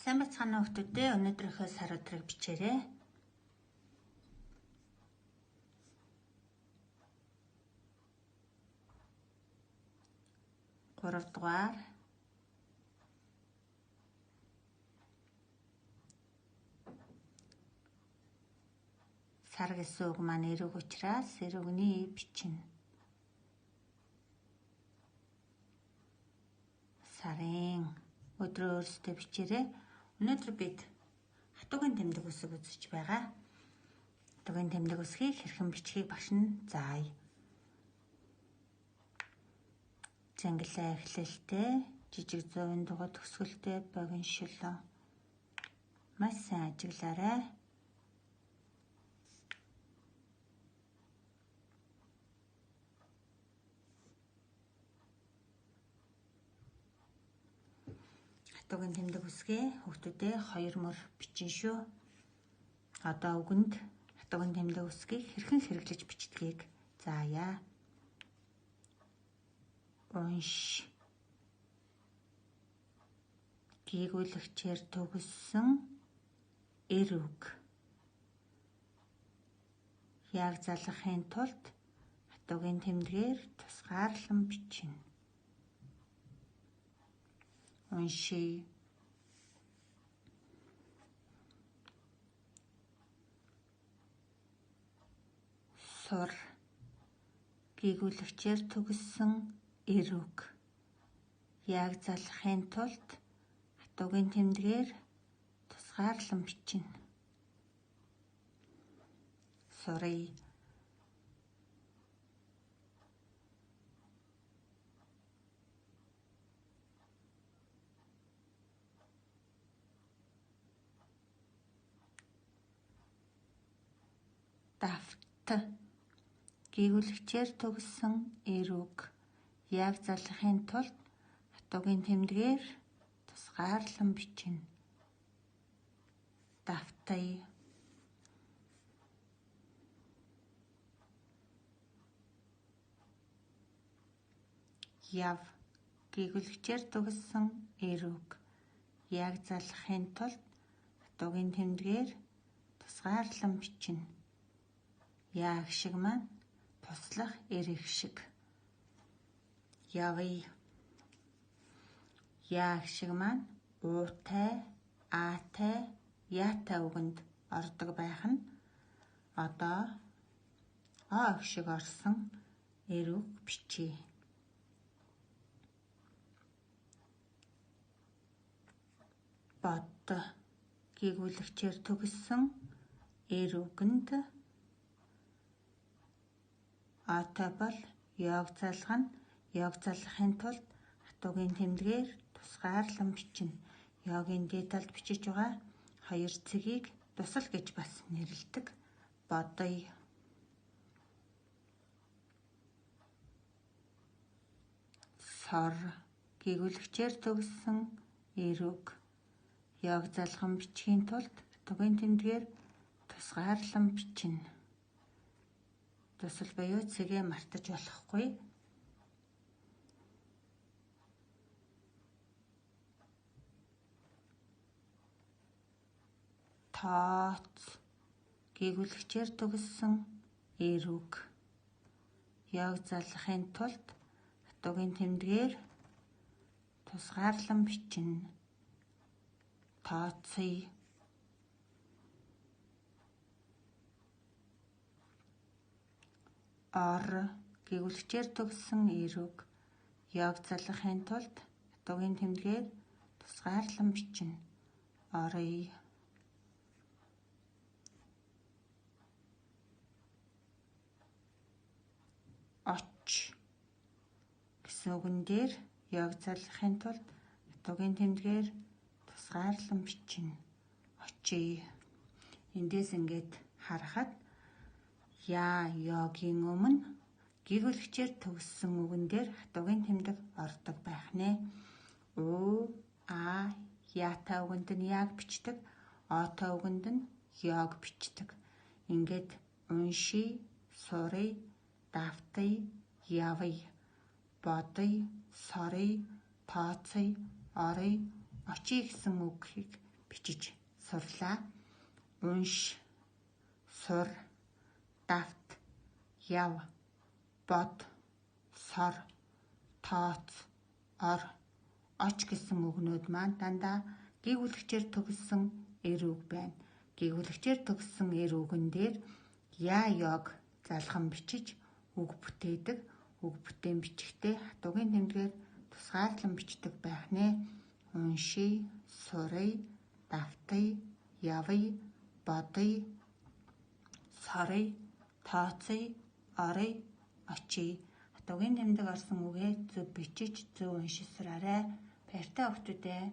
Сайн бацгаана хүүхдүүдээ, өнөөдрийнхөө сар өдрийг бичээрэй. Гуравдугаар сар гэсэн үг маань эрэг учраас эрэгний бичнэ. Сарын өдрөө өөрсдөө бичээрэй. Өнөөдөр бид хатуугийн тэмдэг үсэг үзэж байгаа. Хатуугийн тэмдэг үсгийг хэрхэн бичгийг багш нь заая. Зангилаа эхлэлтэй, жижиг зуун дугуй төгсгөлтэй богиношилоо. Маш сайн ажиглаарай. Хатуугийн тэмдэг үсгээ хүүхдүүдээ 2 мөр бичин шүү. Одоо үгэнд хатуугийн тэмдэг үсгийг хэрхэн хэрэглэж бичдгийг заая. Унш. Гийгүүлэгчээр төгссөн эр үг. Яг залгахын тулд хатуугийн тэмдгээр тусгаарлан бичнэ. Уншия. Сур. Гийгүүлэгчээр төгссөн эр үг. Яг залгахын тулд хатуугийн тэмдгээр тусгаарлан бичнэ. Сурыг. Давт. Гийгүүлэгчээр төгссөн эр үг. Яг залгахын тулд хатуугийн тэмдгээр тусгаарлан бичнэ. Давтай. Яв. Гийгүүлэгчээр төгссөн эр үг. Яг залгахын тулд хатуугийн тэмдгээр тусгаарлан бичнэ. Яг шиг маань туслах эрэг шиг. Явъя. Яг шиг маань уутай, аатай, яатай үгэнд ордог байх нь одоо а шиг орсон эр үг бичье. Бод. Гийгүүлэгчээр төгссөн эр үгэнд атай бол яг залгана. Яг залгахын тулд хатуугийн тэмдгээр тусгаарлан бичнэ. Ягийн дээд талд бичиж байгаа 2 цэгийг тусал гэж бас нэрлэдэг. Бодъё. Сор. Гийгүүлэгчээр төгссөн эр үг. Яг залган бичгийн тулд хатуугийн тэмдгээр тусгаарлан бичнэ. Тусал буюу цэгээ мартаж болохгүй. Тооц. Гийгүүлэгчээр төгссөн эр үг. Яг залгахын тулд хатуугийн тэмдгээр тусгаарлан бичнэ. Тооцъё. Ор. Гийгүүлэгчээр төгссөн эр үг. Яг залгахын тулд хатуугийн тэмдгээр тусгаарлан бичнэ. Оръё. Оч. Гэсэн үгэн дээр яг залгахын тулд хатуугийн тэмдгээр тусгаарлан бичнэ. Очие. Эндээс ингээд харахад ягийн өмнө гийгүүлэгчээр төгссөн үгэн дээр хатуугийн тэмдэг ордог байх нэ. Яатай үгэнд нь яг бичдэг. Отой үгэнд нь яг бичдэг. Ингээд уншия, суръя, давтъя, явъя, бодъё, соръё, тооцъё, оръё, очие гэсэн үгийг бичиж сурлаа. Унш, сур, давт, яв, бод, сор, тооц, ор, оч гэсэн үгнүүд маань дандаа гэгүүлэгчээр төгссөн эр үг байна. Гэгүүлэгчээр төгссөн эр үгэн дээр яа ёг залган бичиж үг бүтээдэг. Үг бүтээн бичихтэй хатуугийн тэмдгээр тусгаарлан бичдэг байх нэ. Уншия, сурая, давтая, явъя, бодъё, соръё, тооцъё, оръё, очие. Хатуугийн тэмдэг орсон үгээ зөв бичиж зөв уншисраарай. Баяртай охтуудээ.